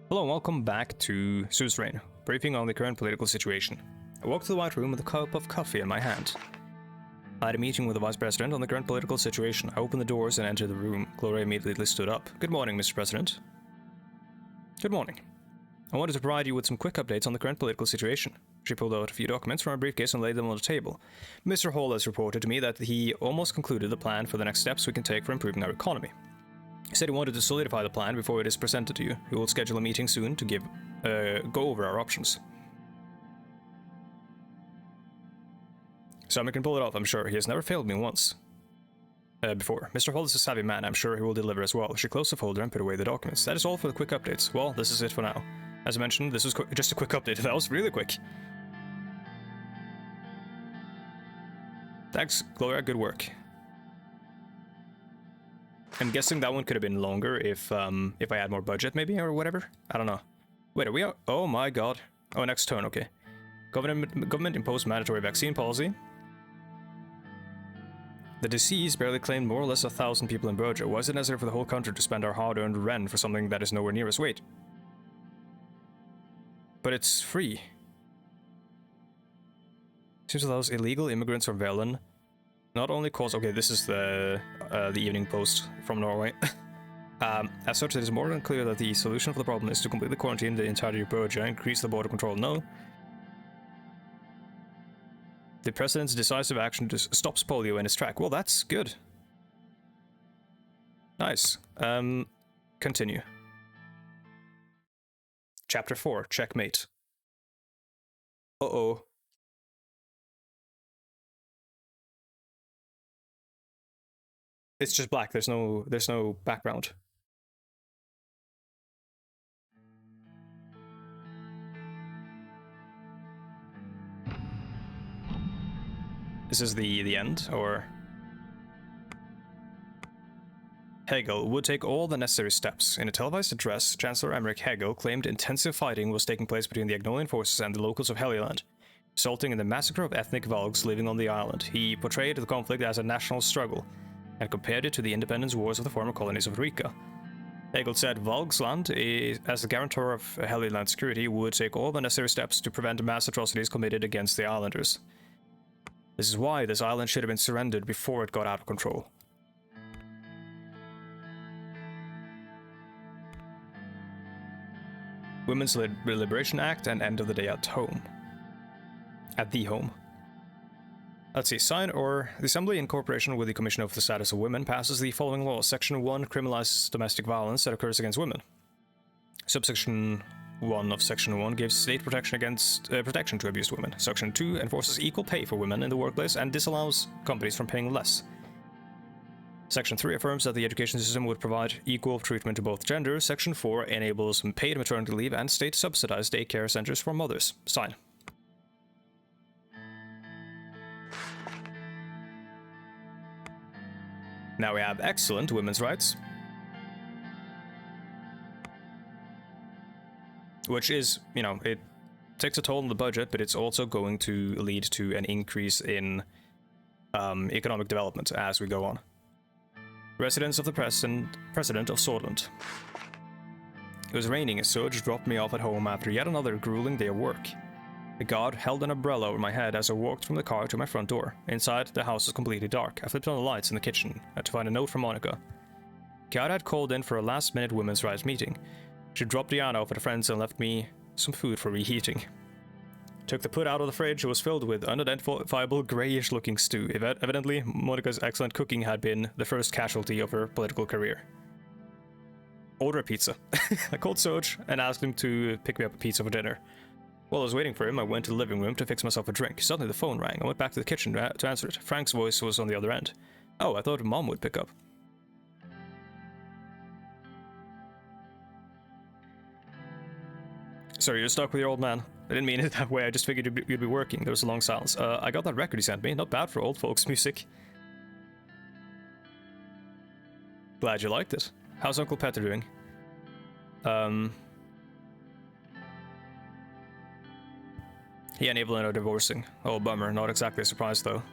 Hello and welcome back to Suzerain, briefing on the current political situation. I walked to the White Room with a cup of coffee in my hand. I had a meeting with the Vice President on the current political situation. I opened the doors and entered the room. Gloria immediately stood up. Good morning, Mr. President. Good morning. I wanted to provide you with some quick updates on the current political situation. She pulled out a few documents from her briefcase and laid them on the table. Mr. Hall has reported to me that he almost concluded the plan for the next steps we can take for improving our economy. He said he wanted to solidify the plan before it is presented to you. He will schedule a meeting soon to go over our options. So I can pull it off, I'm sure. He has never failed me once. Before. Mr. Hall is a savvy man. I'm sure he will deliver as well. She closed the folder and put away the documents. That is all for the quick updates. Well, this is it for now. As I mentioned, this was just a quick update. That was really quick. Thanks, Gloria. Good work. I'm guessing that one could have been longer if I had more budget, maybe, or whatever. I don't know. Wait, are we out? Oh my god. Oh, next turn, okay. Government imposed mandatory vaccine policy. The disease barely claimed more or less 1,000 people in Berger. Why is it necessary for the whole country to spend our hard-earned rent for something that is nowhere near as weight? But it's free. Seems to those illegal immigrants from Velen not only cause... Okay, this is the Evening Post from Norway. As such, it is more than clear that the solution for the problem is to completely quarantine the entirety of Berger and increase the border control. No. The president's decisive action stops polio in its track. Well, that's good. Nice. Continue. Chapter 4, Checkmate. Uh-oh. It's just black. There's no background. This is the end, or... Hegel would take all the necessary steps. In a televised address, Chancellor Emmerich Hegel claimed intensive fighting was taking place between the Agnolian forces and the locals of Helluland, resulting in the massacre of ethnic Valgs living on the island. He portrayed the conflict as a national struggle, and compared it to the independence wars of the former colonies of Rica. Hegel said Valgsland, as the guarantor of Helluland security, would take all the necessary steps to prevent mass atrocities committed against the islanders. This is why this island should have been surrendered before it got out of control. Women's Liberation Act and End of the Day at Home. At the home. Let's see, sign or... The Assembly, in cooperation with the Commission of the Status of Women, passes the following law. Section 1 criminalizes domestic violence that occurs against women. Subsection 1 of Section 1 gives state protection against protection to abused women. Section 2 enforces equal pay for women in the workplace and disallows companies from paying less. Section 3 affirms that the education system would provide equal treatment to both genders. Section 4 enables paid maternity leave and state-subsidized daycare centers for mothers. Sign. Now we have excellent women's rights, which is, you know, it takes a toll on the budget, but it's also going to lead to an increase in economic development as we go on. Residence of the President of Sordland. It was raining as Surge dropped me off at home after yet another grueling day of work. The guard held an umbrella over my head as I walked from the car to my front door. Inside, the house was completely dark. I flipped on the lights in the kitchen to find a note from Monica. Chiara had called in for a last-minute women's rights meeting. She dropped Diana off at a friend's and left me some food for reheating. Took the put out of the fridge. It was filled with unidentifiable greyish-looking stew. Evidently, Monica's excellent cooking had been the first casualty of her political career. Order a pizza. I called Soj and asked him to pick me up a pizza for dinner. While I was waiting for him, I went to the living room to fix myself a drink. Suddenly the phone rang. I went back to the kitchen to answer it. Frank's voice was on the other end. Oh, I thought Mom would pick up. Sorry, you're stuck with your old man. I didn't mean it that way, I just figured you'd be working. There was a long silence. I got that record he sent me. Not bad for old folks music. Glad you liked it. How's Uncle Petter doing? He and Evelyn are divorcing. Oh, bummer. Not exactly a surprise, though.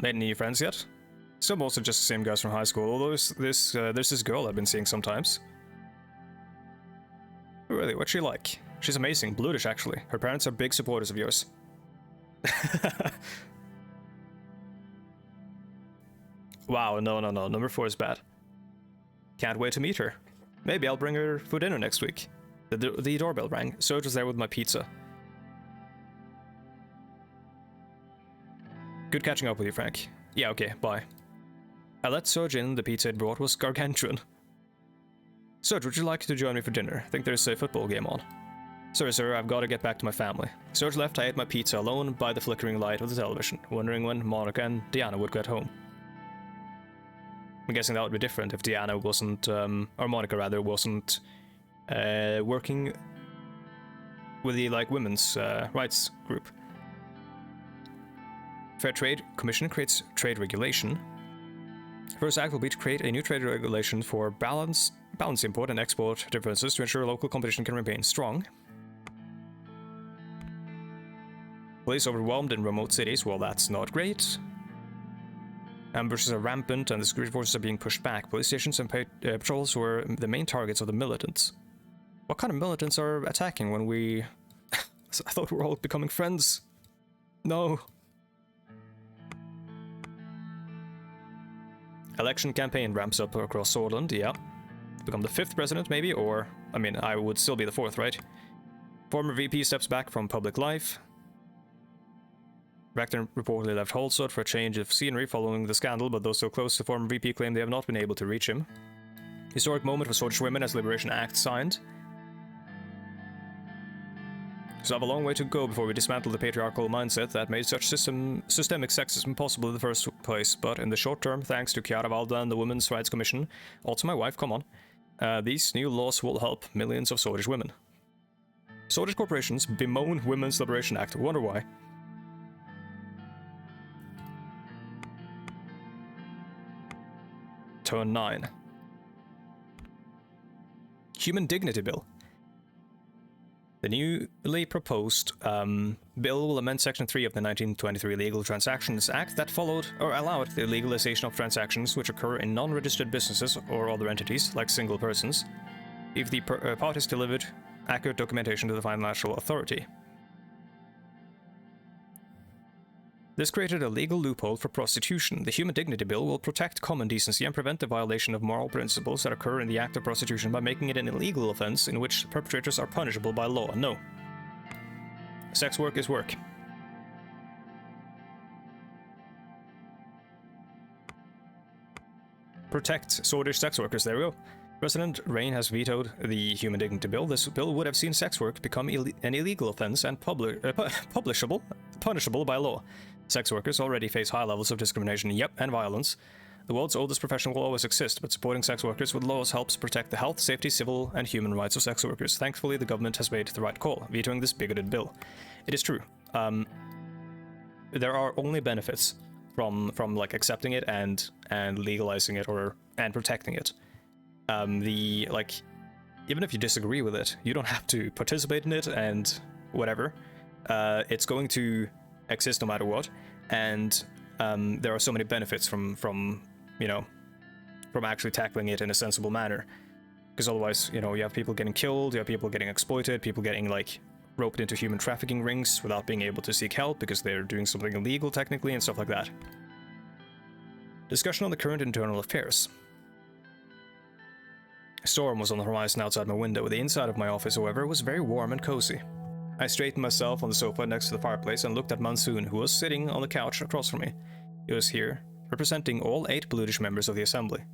Made any new friends yet? Still mostly just the same guys from high school, although there's this girl I've been seeing sometimes. really? What's she like? She's amazing. Blutish, actually. Her parents are big supporters of yours. Wow, no. Number 4 is bad. Can't wait to meet her. Maybe I'll bring her for dinner next week. The doorbell rang. Serge was there with my pizza. Good catching up with you, Frank. Yeah, okay, bye. I let Serge in. The pizza it brought was gargantuan. Serge, would you like to join me for dinner? I think there's a football game on. Sorry, sir, I've got to get back to my family. Serge left. I ate my pizza alone by the flickering light of the television, wondering when Monica and Diana would get home. I'm guessing that would be different if Diana wasn't, or Monica rather, wasn't working with the, like, women's rights group. Fair Trade Commission creates trade regulation. First act will be to create a new trade regulation for balance import and export differences to ensure local competition can remain strong. Police overwhelmed in remote cities. Well, that's not great. Ambushes are rampant and the security forces are being pushed back. Police stations and patrols were the main targets of the militants. What kind of militants are attacking when we... I thought we were all becoming friends. No. Election campaign ramps up across Swordsland, yeah. Become the 5th president, maybe, or... I mean, I would still be the 4th, right? Former VP steps back from public life. Rector reportedly left Holsworth for a change of scenery following the scandal, but those so close to former VP claim they have not been able to reach him. Historic moment for Swedish women as Liberation Act signed. So I have a long way to go before we dismantle the patriarchal mindset that made such systemic sexism possible in the first place, but in the short term, thanks to Chiara Valda and the Women's Rights Commission, also my wife, come on, these new laws will help millions of Swedish women. Swedish corporations bemoan Women's Liberation Act. Wonder why. Turn 9. Human Dignity Bill. The newly proposed bill will amend Section 3 of the 1923 Legal Transactions Act that followed or allowed the legalization of transactions which occur in non-registered businesses or other entities, like single persons, if the parties delivered accurate documentation to the financial authority. This created a legal loophole for prostitution. The Human Dignity Bill will protect common decency and prevent the violation of moral principles that occur in the act of prostitution by making it an illegal offense in which perpetrators are punishable by law. No. Sex work is work. Protect Swedish sex workers. There we go. President Rein has vetoed the Human Dignity Bill. This bill would have seen sex work become an illegal offense and punishable by law. Sex workers already face high levels of discrimination, and violence. The world's oldest profession will always exist, but supporting sex workers with laws helps protect the health, safety, civil, and human rights of sex workers. Thankfully, the government has made the right call, vetoing this bigoted bill. It is true. There are only benefits from like accepting it and legalizing it and protecting it. Even if you disagree with it, you don't have to participate in it and whatever. It's going to exist no matter what, and there are so many benefits from actually tackling it in a sensible manner. Because otherwise, you have people getting killed, you have people getting exploited, people getting roped into human trafficking rings without being able to seek help because they're doing something illegal technically and stuff like that. Discussion on the current internal affairs. A storm was on the horizon outside my window. The inside of my office, however, was very warm and cozy. I straightened myself on the sofa next to the fireplace and looked at Monsoon, who was sitting on the couch across from me. He was here, representing all 8 Blutish members of the assembly.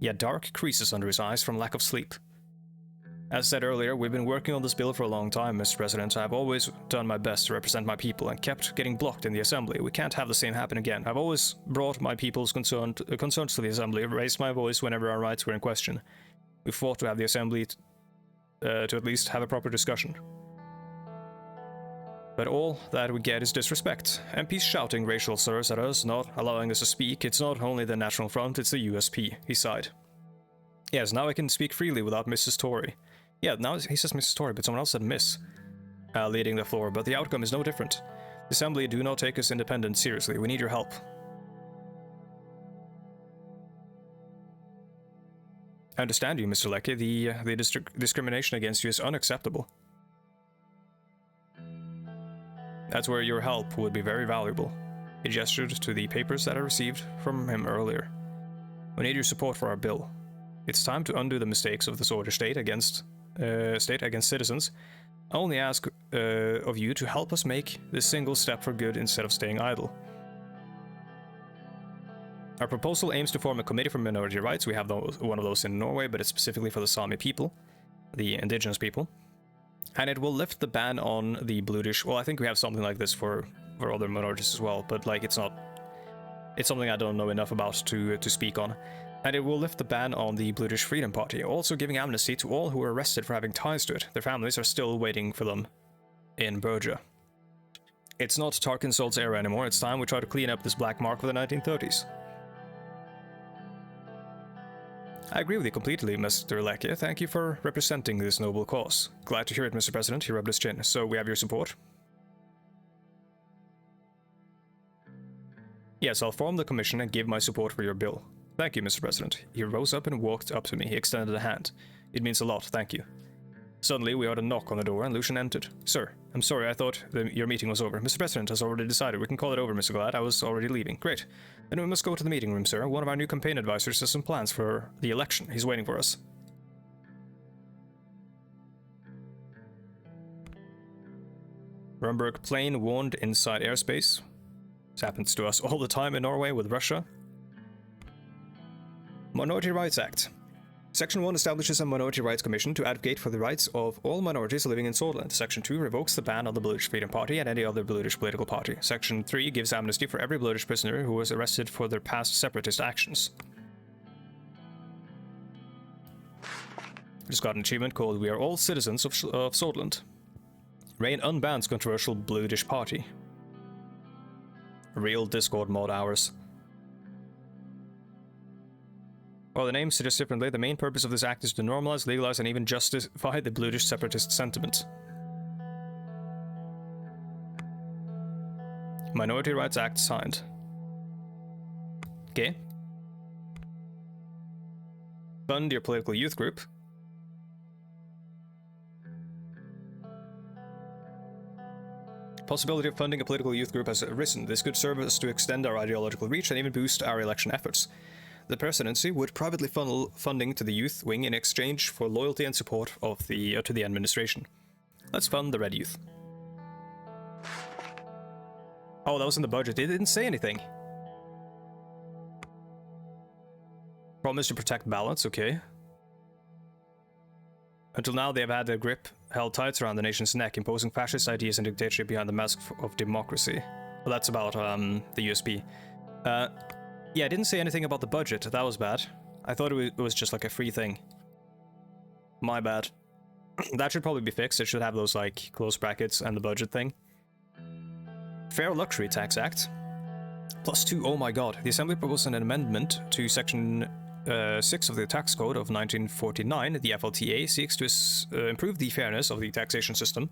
He had dark creases under his eyes from lack of sleep. As said earlier, we've been working on this bill for a long time, Mr. President. I've always done my best to represent my people and kept getting blocked in the assembly. We can't have the same happen again. I've always brought my people's concerns to the assembly, raised my voice whenever our rights were in question. We fought to have the assembly to at least have a proper discussion. But all that we get is disrespect. MPs shouting racial slurs at us, not allowing us to speak. It's not only the National Front, it's the USP, he sighed. Yes, now I can speak freely without Mrs. Tory. Yeah, now he says Mrs. Tory, but someone else said Miss, leading the floor, but the outcome is no different. The Assembly do not take us independence seriously. We need your help. I understand you, Mr. Leckie. The discrimination against you is unacceptable. That's where your help would be very valuable. He gestured to the papers that I received from him earlier. We need your support for our bill. It's time to undo the mistakes of the soldier state against citizens. I only ask of you to help us make this single step for good instead of staying idle. Our proposal aims to form a committee for minority rights. We have one of those in Norway, but it's specifically for the Sami people, the indigenous people. And it will lift the ban on the bluish. Well, I think we have something like this for other minorities as well, but like it's something I don't know enough about to speak on. And it will lift the ban on the Bluish Freedom Party, also giving amnesty to all who were arrested for having ties to it. Their families are still waiting for them in Berja. It's not Tarkinsold's era anymore. It's time we try to clean up this black mark of the 1930s. I agree with you completely, Mr. Leckie. Thank you for representing this noble cause. Glad to hear it, Mr. President. He rubbed his chin. So we have your support? Yes, I'll form the commission and give my support for your bill. Thank you, Mr. President. He rose up and walked up to me. He extended a hand. It means a lot, thank you. Suddenly, we heard a knock on the door and Lucian entered. Sir, I'm sorry, I thought your meeting was over. Mr. President has already decided. We can call it over, Mr. Glad. I was already leaving. Great. Then we must go to the meeting room, sir. One of our new campaign advisors has some plans for the election. He's waiting for us. Rumberg plane warned inside airspace. This happens to us all the time in Norway with Russia. Minority Rights Act. Section 1 establishes a Minority Rights Commission to advocate for the rights of all minorities living in Sordland. Section 2 revokes the ban on the Bluish Freedom Party and any other Bluish political party. Section 3 gives amnesty for every Bluish prisoner who was arrested for their past separatist actions. Just got an achievement called We Are All Citizens of Sordland. Rain unbans controversial Bluish party. Real Discord mod hours. While the name suggests differently, the main purpose of this act is to normalize, legalize, and even justify the Bluish separatist sentiment. Minority Rights Act signed. Okay. Fund your political youth group. Possibility of funding a political youth group has arisen. This could serve us to extend our ideological reach and even boost our election efforts. The presidency would privately funnel funding to the youth wing in exchange for loyalty and support of to the administration. Let's fund the Red Youth. Oh, that was in the budget. It didn't say anything. Promise to protect balance, okay. Until now, they have had their grip held tight around the nation's neck, imposing fascist ideas and dictatorship behind the mask of democracy. Well, that's about the USB. Yeah, I didn't say anything about the budget. That was bad. I thought it was just like a free thing. My bad. That should probably be fixed. It should have those like close brackets and the budget thing. Fair Luxury Tax Act. +2. Oh my god. The Assembly proposed an amendment to Section 6 of the Tax Code of 1949. The FLTA seeks to improve the fairness of the taxation system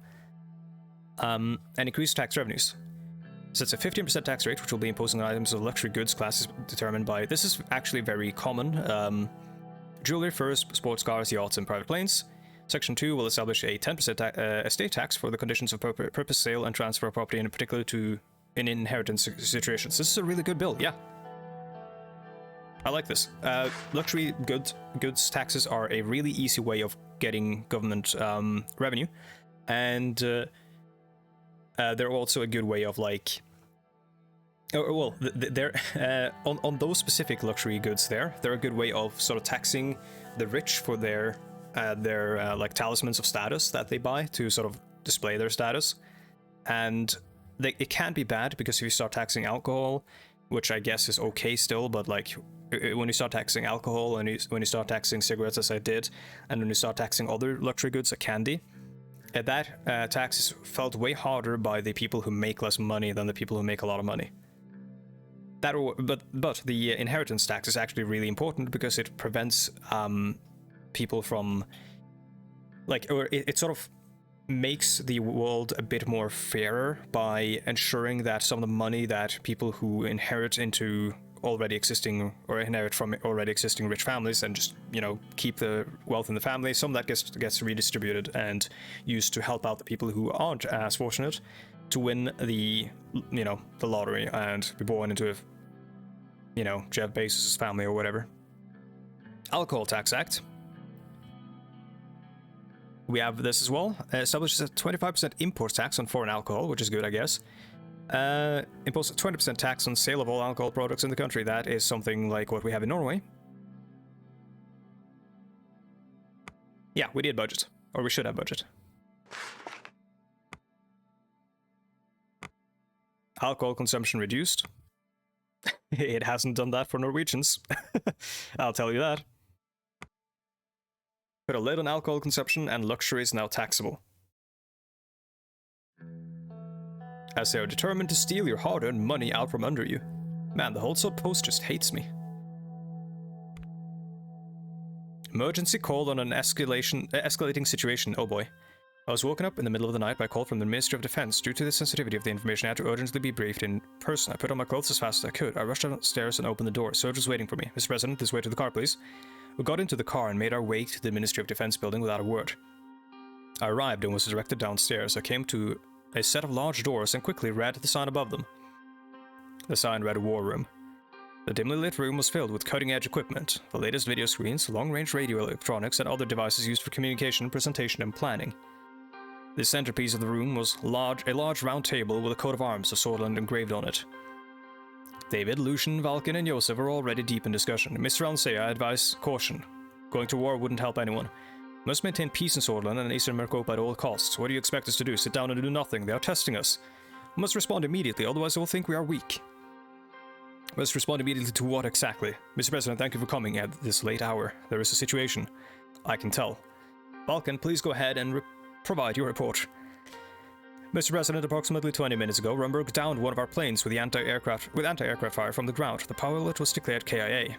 and increase tax revenues. Sets a 15% tax rate, which will be imposed on items of luxury goods classes determined by... This is actually very common. Jewelry, furs, sports cars, yachts, and private planes. Section 2 will establish a 10% estate tax for the conditions of purpose, sale, and transfer of property, and in particular in inheritance situations. This is a really good bill, yeah. I like this. Luxury goods taxes are a really easy way of getting government revenue, and they're also a good way of like... well, they're on those specific luxury goods. They're a good way of sort of taxing the rich for their like talismans of status that they buy to sort of display their status, and it can be bad because if you start taxing alcohol, which I guess is okay still, but like when you start taxing alcohol and when you start taxing cigarettes, as I did, and when you start taxing other luxury goods like candy, that tax is felt way harder by the people who make less money than the people who make a lot of money. But the inheritance tax is actually really important because it prevents people from like, or it sort of makes the world a bit more fairer by ensuring that some of the money that people who inherit into already existing or inherit from already existing rich families and just, you know, keep the wealth in the family. Some of that gets redistributed and used to help out the people who aren't as fortunate to win the, you know, the lottery and be born into a, you know, Jeff Bezos' family or whatever. Alcohol Tax Act. We have this as well. Establishes a 25% import tax on foreign alcohol, which is good, I guess. Imposes a 20% tax on sale of all alcohol products in the country. That is something like what we have in Norway. Yeah, we did budget. Or we should have budget. Alcohol consumption reduced. It hasn't done that for Norwegians. I'll tell you that. Put a lid on alcohol consumption and luxury is now taxable. As they are determined to steal your hard-earned money out from under you. Man, the whole sub-post just hates me. Emergency call on an escalating situation. Oh boy. I was woken up in the middle of the night by a call from the Ministry of Defense. Due to the sensitivity of the information, I had to urgently be briefed in person. I put on my clothes as fast as I could. I rushed downstairs and opened the door. Surge was waiting for me. Mr. President, this way to the car, please. We got into the car and made our way to the Ministry of Defense building without a word. I arrived and was directed downstairs. I came to a set of large doors and quickly read the sign above them. The sign read War Room. The dimly lit room was filled with cutting-edge equipment, the latest video screens, long-range radio electronics, and other devices used for communication, presentation, and planning. The centerpiece of the room was a large round table with a coat of arms of Swordsland engraved on it. David, Lucian, Valken, and Joseph are already deep in discussion. Mr. Ansea advised caution. Going to war wouldn't help anyone. Must maintain peace in Swordsland and Eastern Merkopa at all costs. What do you expect us to do? Sit down and do nothing? They are testing us. We must respond immediately, otherwise they will think we are weak. Must respond immediately to what exactly? Mr. President, thank you for coming at this late hour. There is a situation. I can tell. Valken, please go ahead and provide your report. Mr. President, approximately 20 minutes ago, Rumberg downed one of our planes with anti-aircraft fire from the ground. The pilot was declared KIA.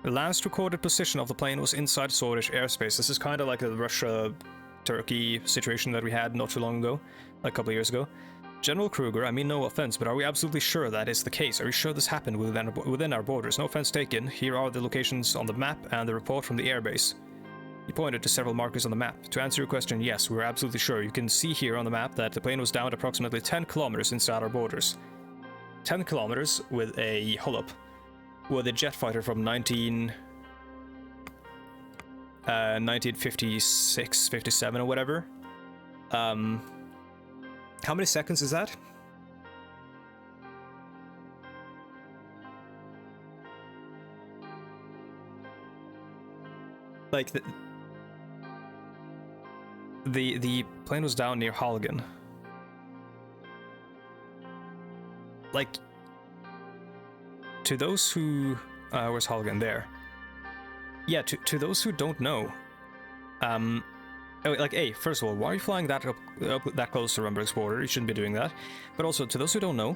The last recorded position of the plane was inside Swedish airspace. This is kind of like the Russia-Turkey situation that we had not too long ago, like a couple of years ago. General Kruger, I mean no offense, but are we absolutely sure that is the case? Are we sure this happened within our borders? No offense taken. Here are the locations on the map and the report from the airbase. He pointed to several markers on the map. To answer your question, yes, we're absolutely sure. You can see here on the map that the plane was downed approximately 10 kilometers inside our borders. 10 kilometers with a hull-up with a jet fighter from 1956, 57 or whatever. How many seconds is that? Like the plane was down near Halgen. Like, to those who where's Halgen? There. Yeah, to those who don't know, like, hey, first of all, why are you flying that up that close to Rumberg's border? You shouldn't be doing that. But also, to those who don't know,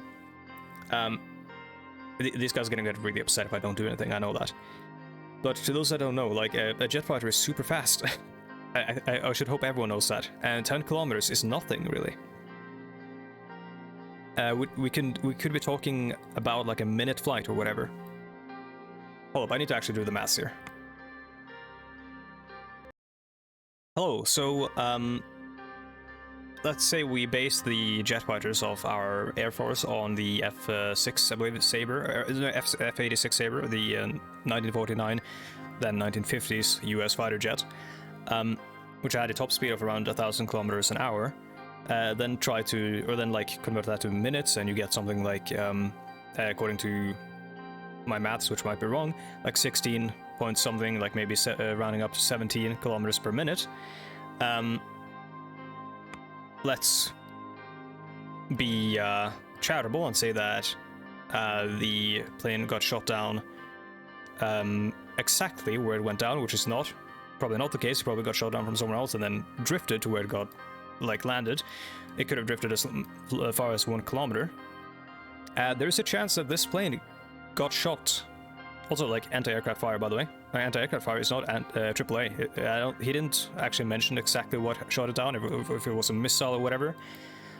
these guys are gonna get really upset if I don't do anything. I know that. But to those that don't know, like, a jet fighter is super fast. I should hope everyone knows that. And 10 kilometers is nothing, really. We could be talking about like a minute flight or whatever. Hold up, I need to actually do the maths here. Hello, so let's say we base the jet fighters of our Air Force on the F-6, I believe it's Sabre, F-86 Sabre, the 1949, then 1950s US fighter jet, which had a top speed of around 1,000 kilometers an hour. Then like convert that to minutes, and you get something like, according to my maths, which might be wrong, like 16 point something, like maybe rounding up to 17 kilometers per minute. Let's be charitable and say that the plane got shot down exactly where it went down, which is probably not the case. It probably got shot down from somewhere else and then drifted to where it got landed. It could have drifted as far as 1 kilometer. There's a chance that this plane got shot. Also, like, anti-aircraft fire, by the way. Anti-aircraft fire is not AAA. He didn't actually mention exactly what shot it down, if it was a missile or whatever.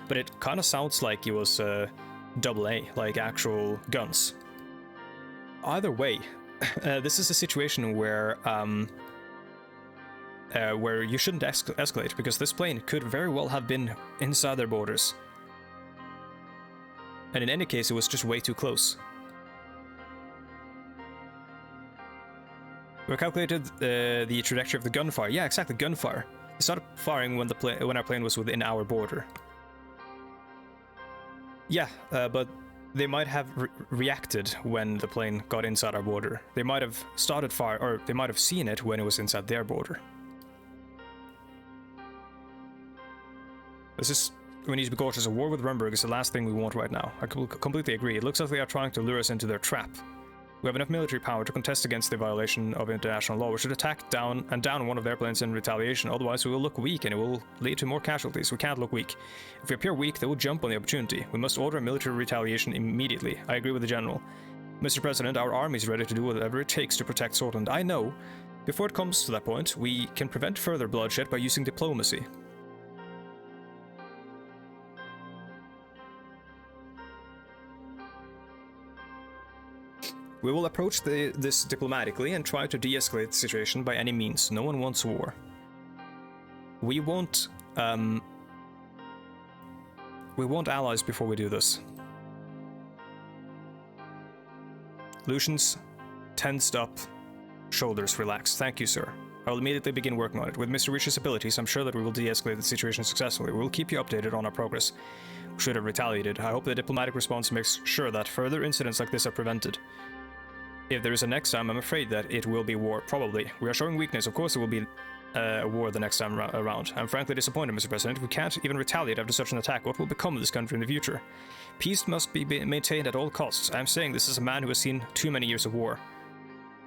But it kind of sounds like it was AA, like actual guns. either way, this is a situation where you shouldn't escalate, because this plane could very well have been inside their borders. And in any case, it was just way too close. We calculated the trajectory of the gunfire. Yeah, exactly, gunfire. They started firing when our plane was within our border. Yeah, but they might have reacted when the plane got inside our border. They might have started fire, or they might have seen it when it was inside their border. We need to be cautious. A war with Rumberg is the last thing we want right now. I completely agree. It looks like they are trying to lure us into their trap. We have enough military power to contest against the violation of international law. We should attack down one of their planes in retaliation, otherwise we will look weak and it will lead to more casualties. We can't look weak. If we appear weak, they will jump on the opportunity. We must order a military retaliation immediately. I agree with the General. Mr. President, our army is ready to do whatever it takes to protect Scotland. I know. Before it comes to that point, we can prevent further bloodshed by using diplomacy. We will approach this diplomatically and try to de-escalate the situation by any means. No one wants war. We want allies before we do this. Lucian's tensed up shoulders relaxed. Thank you, sir. I will immediately begin working on it. With Mr. Rish's abilities, I'm sure that we will de-escalate the situation successfully. We will keep you updated on our progress. We should have retaliated. I hope the diplomatic response makes sure that further incidents like this are prevented. If there is a next time, I'm afraid that it will be war, probably. We are showing weakness, of course it will be a war the next time around. I'm frankly disappointed, Mr. President. We can't even retaliate after such an attack. What will become of this country in the future? Peace must be maintained at all costs. I'm saying this is a man who has seen too many years of war.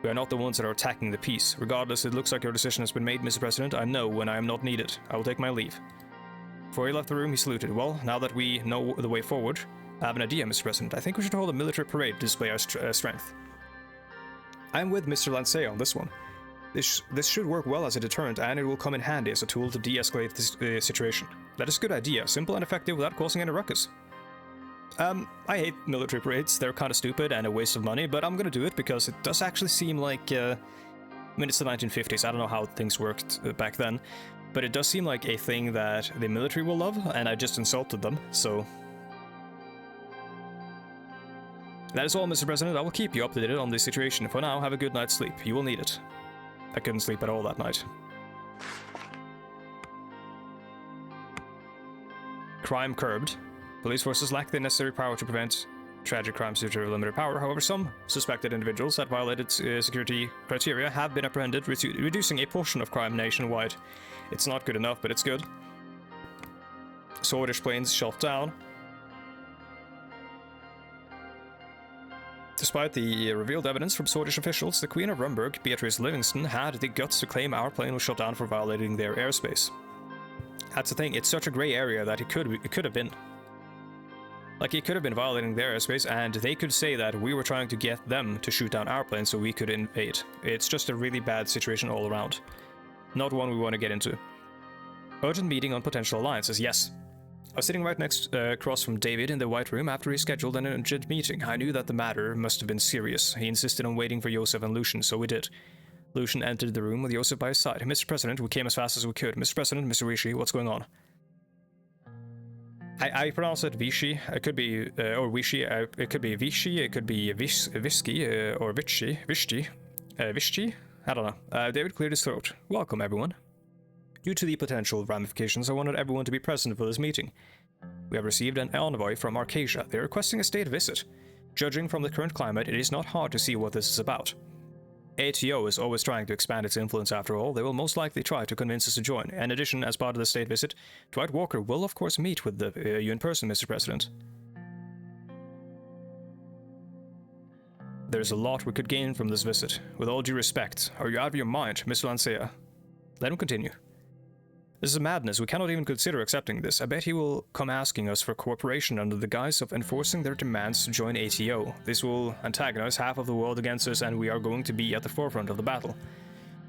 We are not the ones that are attacking the peace. Regardless, it looks like your decision has been made, Mr. President. I know when I am not needed. I will take my leave. Before he left the room, he saluted. Well, now that we know the way forward, I have an idea, Mr. President. I think we should hold a military parade to display our strength. I'm with Mr. Lancea on this one. This should work well as a deterrent, and it will come in handy as a tool to de-escalate this situation. That is a good idea, simple and effective without causing any ruckus. I hate military parades, they're kind of stupid and a waste of money, but I'm gonna do it because it does actually seem like, I mean, it's the 1950s, I don't know how things worked back then, but it does seem like a thing that the military will love, and I just insulted them, so... That is all, Mr. President. I will keep you updated on the situation. For now, have a good night's sleep. You will need it. I couldn't sleep at all that night. Crime curbed. Police forces lack the necessary power to prevent tragic crimes due to limited power. However, some suspected individuals that violated security criteria have been apprehended, reducing a portion of crime nationwide. It's not good enough, but it's good. Swedish planes shot down. Despite the revealed evidence from Swedish officials, the Queen of Rumberg, Beatrice Livingston, had the guts to claim our plane was shot down for violating their airspace. That's the thing, it's such a grey area that it could have been. Like, it could have been violating their airspace, and they could say that we were trying to get them to shoot down our plane so we could invade. It's just a really bad situation all around. Not one we want to get into. Urgent meeting on potential alliances, yes. I was sitting right across from David in the White Room after he scheduled an urgent meeting. I knew that the matter must have been serious. He insisted on waiting for Joseph and Lucian, so we did. Lucian entered the room with Joseph by his side. Mr. President, we came as fast as we could. Mr. President, Mr. Rishi, what's going on? I pronounce it Vichy. It could be, or Vichy. It could be Vichy. It could be Visky, or Vichy. Vichy? I don't know. David cleared his throat. Welcome, everyone. Due to the potential ramifications, I wanted everyone to be present for this meeting. We have received an envoy from Arcasia. They are requesting a state visit. Judging from the current climate, it is not hard to see what this is about. ATO is always trying to expand its influence after all. They will most likely try to convince us to join. In addition, as part of the state visit, Dwight Walker will of course meet with you in person, Mr. President. There's a lot we could gain from this visit. With all due respect, are you out of your mind, Mr. Lancea? Let him continue. This is madness. We cannot even consider accepting this. I bet he will come asking us for cooperation under the guise of enforcing their demands to join ATO. This will antagonize half of the world against us, and we are going to be at the forefront of the battle.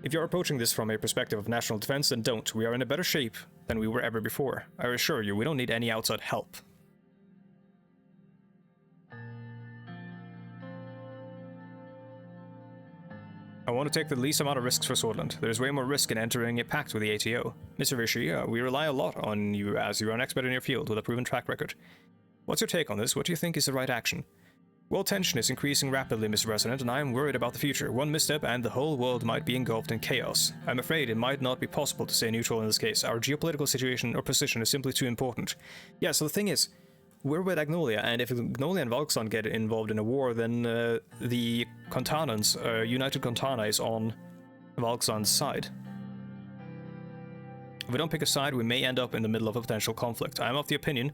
If you're approaching this from a perspective of national defense, then don't. We are in a better shape than we were ever before. I assure you, we don't need any outside help. I want to take the least amount of risks for Swordland. There's way more risk in entering a pact with the ATO. Mr. Rishi, we rely a lot on you as you're an expert in your field with a proven track record. What's your take on this? What do you think is the right action? World tension is increasing rapidly, Mr. President, and I am worried about the future. One misstep and the whole world might be engulfed in chaos. I'm afraid it might not be possible to stay neutral in this case. Our geopolitical situation or position is simply too important. Yeah, so the thing is, we're with Agnolia, and if Agnolia and Valkson get involved in a war, then the Contanans, United Contana, is on Valkson's side. If we don't pick a side, we may end up in the middle of a potential conflict. I am of the opinion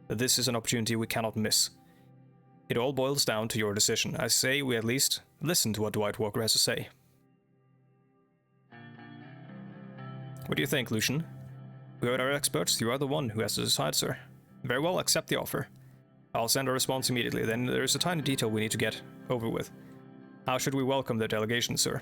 that this is an opportunity we cannot miss. It all boils down to your decision. I say we at least listen to what Dwight Walker has to say. What do you think, Lucian? We are our experts, you are the one who has to decide, sir. Very well, accept the offer. I'll send a response immediately, then there's a tiny detail we need to get over with. How should we welcome the delegation, sir?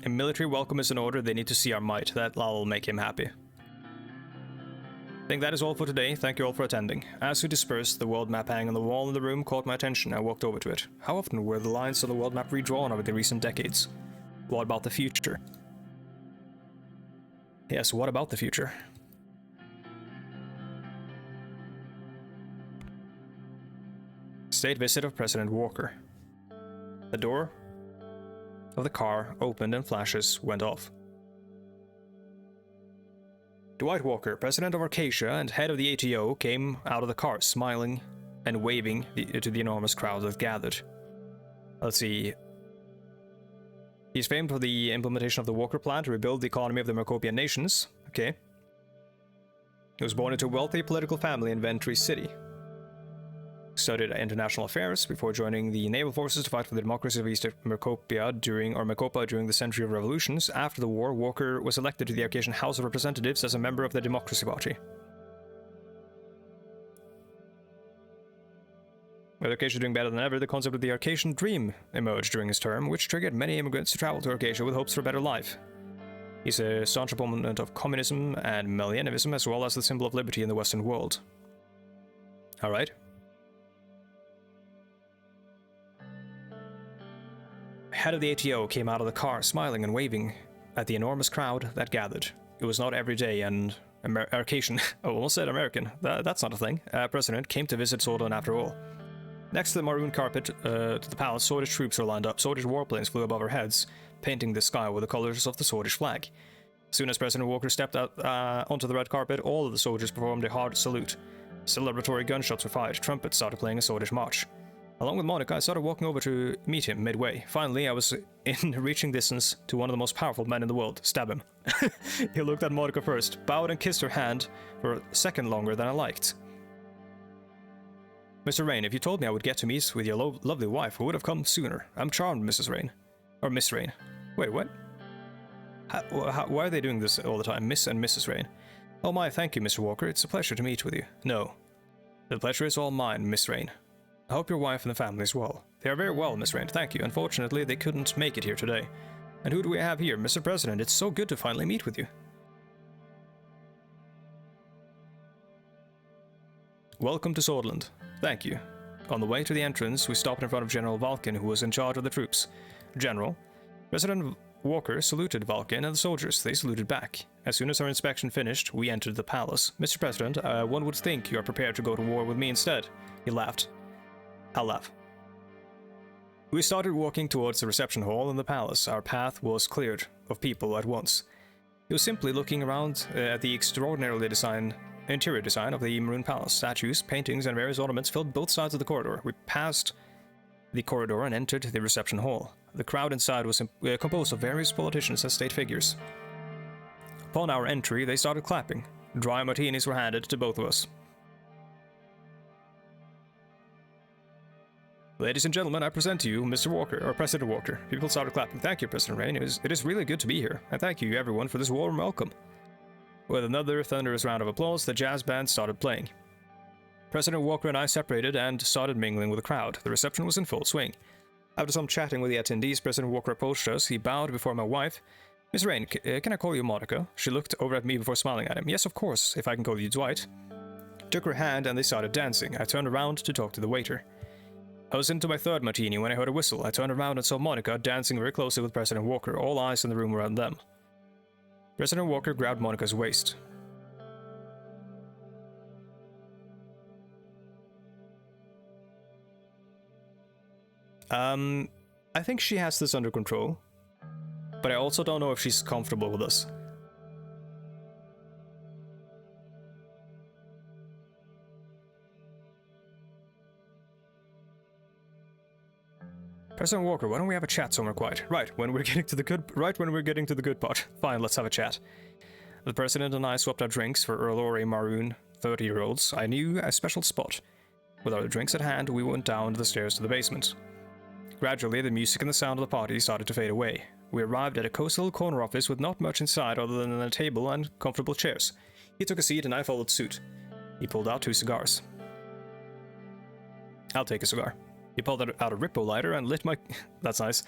A military welcome is in order. They need to see our might. That'll make him happy. I think that is all for today. Thank you all for attending. As we dispersed, the world map hanging on the wall in the room caught my attention. I walked over to it. How often were the lines of the world map redrawn over the recent decades? What about the future? Yes, what about the future? State visit of President Walker. The door of the car opened and flashes went off. Dwight Walker, president of Arcadia and head of the ATO, came out of the car, smiling and waving to the enormous crowd that gathered. Let's see. He's famed for the implementation of the Walker Plan to rebuild the economy of the Mercopian nations. Okay. He was born into a wealthy political family in Ventry City. Studied international affairs before joining the naval forces to fight for the democracy of East Mercopia during the Century of Revolutions. After the war, Walker was elected to the Arcadian House of Representatives as a member of the Democracy Party. With Arcadia doing better than ever, the concept of the Arcadian Dream emerged during his term, which triggered many immigrants to travel to Arcadia with hopes for a better life. He's a staunch opponent of communism and millennialism, as well as the symbol of liberty in the Western world. Alright. Head of the ATO came out of the car, smiling and waving at the enormous crowd that gathered. It was not every day an Arcadian, I almost said American, that's not a thing, president came to visit Swordland after all. Next to the maroon carpet to the palace, Swedish troops were lined up. Swedish warplanes flew above our heads, painting the sky with the colors of the Swedish flag. As soon as President Walker stepped out onto the red carpet, all of the soldiers performed a hard salute. Celebratory gunshots were fired, trumpets started playing a Swedish march. Along with Monica, I started walking over to meet him midway. Finally, I was in reaching distance to one of the most powerful men in the world. Stab him. He looked at Monica first, bowed and kissed her hand for a second longer than I liked. Mr. Rain, if you told me I would get to meet with your lovely wife, I would have come sooner. I'm charmed, Mrs. Rain. Or Miss Rain. Wait, what? Why are they doing this all the time? Miss and Mrs. Rain. Oh my, thank you, Mr. Walker. It's a pleasure to meet with you. No. The pleasure is all mine, Miss Rain. I hope your wife and the family is well. They are very well, Miss Rain, thank you. Unfortunately, they couldn't make it here today. And who do we have here? Mr. President, it's so good to finally meet with you. Welcome to Swordland. Thank you. On the way to the entrance, we stopped in front of General Valken, who was in charge of the troops. General, President Walker saluted Valken and the soldiers. They saluted back. As soon as our inspection finished, we entered the palace. Mr. President, one would think you are prepared to go to war with me instead. He laughed. I'll laugh. We started walking towards the reception hall in the palace. Our path was cleared of people at once. He was simply looking around at the extraordinarily interior design of the Maroon Palace. Statues, paintings, and various ornaments filled both sides of the corridor. We passed the corridor and entered the reception hall. The crowd inside was composed of various politicians and state figures. Upon our entry, they started clapping. Dry martinis were handed to both of us. Ladies and gentlemen, I present to you Mr. Walker, or President Walker. People started clapping. Thank you, President Rain. It is really good to be here. And thank you, everyone, for this warm welcome. With another thunderous round of applause, the jazz band started playing. President Walker and I separated and started mingling with the crowd. The reception was in full swing. After some chatting with the attendees, President Walker approached us. He bowed before my wife. Miss Rain, can I call you Monica? She looked over at me before smiling at him. Yes, of course, if I can call you Dwight. Took her hand and they started dancing. I turned around to talk to the waiter. I was into my third martini when I heard a whistle. I turned around and saw Monica dancing very closely with President Walker. All eyes in the room were on them. President Walker grabbed Monica's waist. I think she has this under control, but I also don't know if she's comfortable with us. President Walker, why don't we have a chat somewhere quiet? Right when we're getting to the good part. Fine, let's have a chat. The president and I swapped our drinks for Earl or a maroon 30-year-olds. I knew a special spot. With our drinks at hand, we went down the stairs to the basement. Gradually, the music and the sound of the party started to fade away. We arrived at a cozy little corner office with not much inside other than a table and comfortable chairs. He took a seat and I followed suit. He pulled out 2 cigars. I'll take a cigar. He pulled out a Rippo lighter and lit my... That's nice.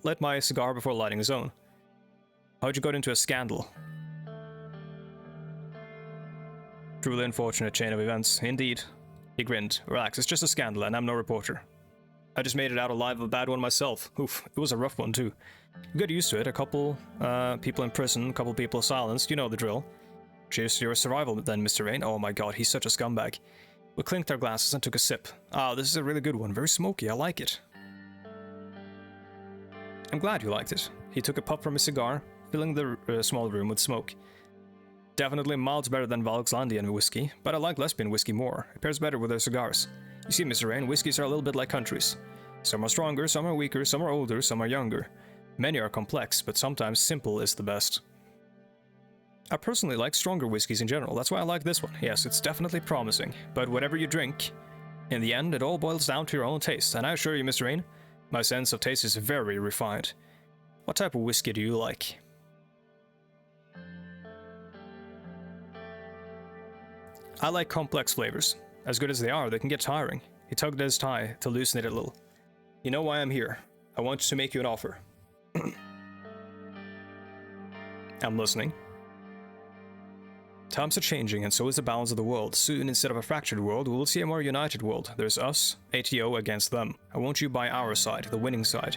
Lit my cigar before lighting his own. How'd you get into a scandal? Truly unfortunate chain of events. Indeed. He grinned. Relax, it's just a scandal and I'm no reporter. I just made it out alive of a bad one myself. Oof, it was a rough one too. Got used to it. A couple people in prison, a couple people silenced. You know the drill. Cheers to your survival then, Mr. Rain. Oh my god, he's such a scumbag. We clinked our glasses and took a sip. Ah, this is a really good one. Very smoky. I like it. I'm glad you liked it. He took a puff from his cigar, filling the small room with smoke. Definitely miles better than Valkslandian whiskey, but I like lesbian whiskey more. It pairs better with their cigars. You see, Mr. Rain, whiskeys are a little bit like countries. Some are stronger, some are weaker, some are older, some are younger. Many are complex, but sometimes simple is the best. I personally like stronger whiskeys in general, that's why I like this one. Yes, it's definitely promising, but whatever you drink, in the end it all boils down to your own taste, and I assure you, Mr. Rain, my sense of taste is very refined. What type of whiskey do you like? I like complex flavors. As good as they are, they can get tiring. He tugged at his tie to loosen it a little. You know why I'm here. I want to make you an offer. I'm listening. Times are changing, and so is the balance of the world. Soon, instead of a fractured world, we will see a more united world. There's us, ATO, against them. I want you by our side, the winning side.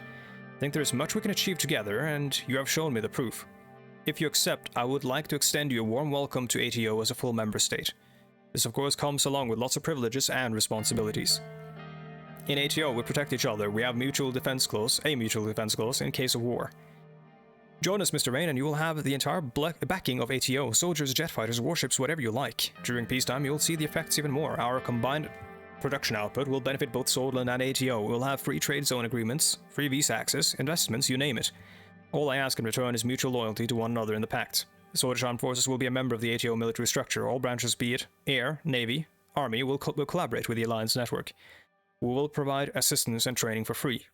I think there is much we can achieve together, and you have shown me the proof. If you accept, I would like to extend you a warm welcome to ATO as a full member state. This of course comes along with lots of privileges and responsibilities. In ATO, we protect each other. We have a mutual defense clause in case of war. Join us, Mr. Rain, and you will have the entire backing of ATO, soldiers, jet fighters, warships, whatever you like. During peacetime, you'll see the effects even more. Our combined production output will benefit both Swordland and ATO. We'll have free trade zone agreements, free visa access, investments, you name it. All I ask in return is mutual loyalty to one another in the pact. The Swedish Armed Forces will be a member of the ATO military structure. All branches, be it Air, Navy, Army, will collaborate with the Alliance network. We will provide assistance and training for free.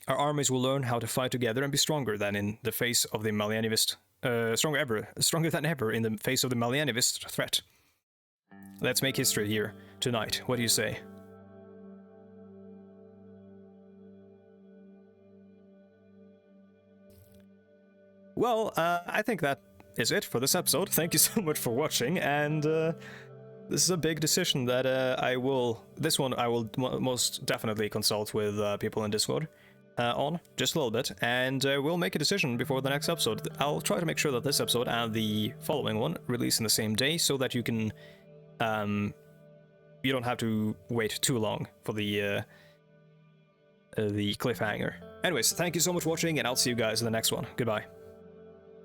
Our armies will learn how to fight together and be stronger than in the face of the Malianivist, stronger than ever in the face of the Malianivist threat. Let's make history here tonight. What do you say? Well, I think that is it for this episode. Thank you so much for watching, and this is a big decision that I will most definitely consult with people in Discord on, just a little bit, and we'll make a decision before the next episode. I'll try to make sure that this episode and the following one release in the same day, so that you can, you don't have to wait too long for the cliffhanger. Anyways, thank you so much for watching, and I'll see you guys in the next one. Goodbye.